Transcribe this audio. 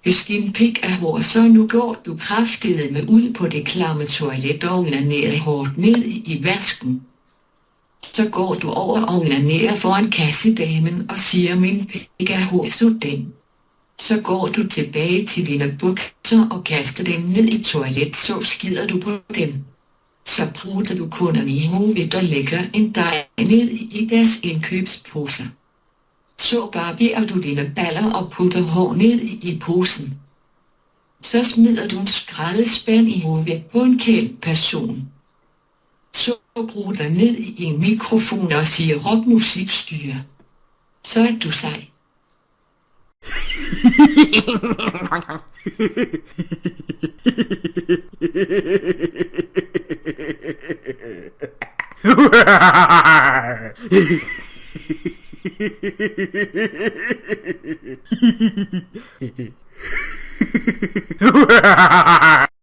Hvis din pik er hård, så nu går du kraftedeme ud på det klamme toilet og onanerer hårdt ned i vasken. Så går du over og onanerer foran kassedamen og siger, min pik er hård, så den. Så går du tilbage til dine bukser og kaster dem ned i toilet, så skider du på dem. Så prutter du kunderne i hovedet og lægger en dej ned i deres indkøbsposer. Så barberer du dine baller og putter hår ned i posen. Så smider du en skraldespand i hovedet på en kendt person. Så prutter ned i en mikrofon og siger rockmusikstyre. Så er du sej.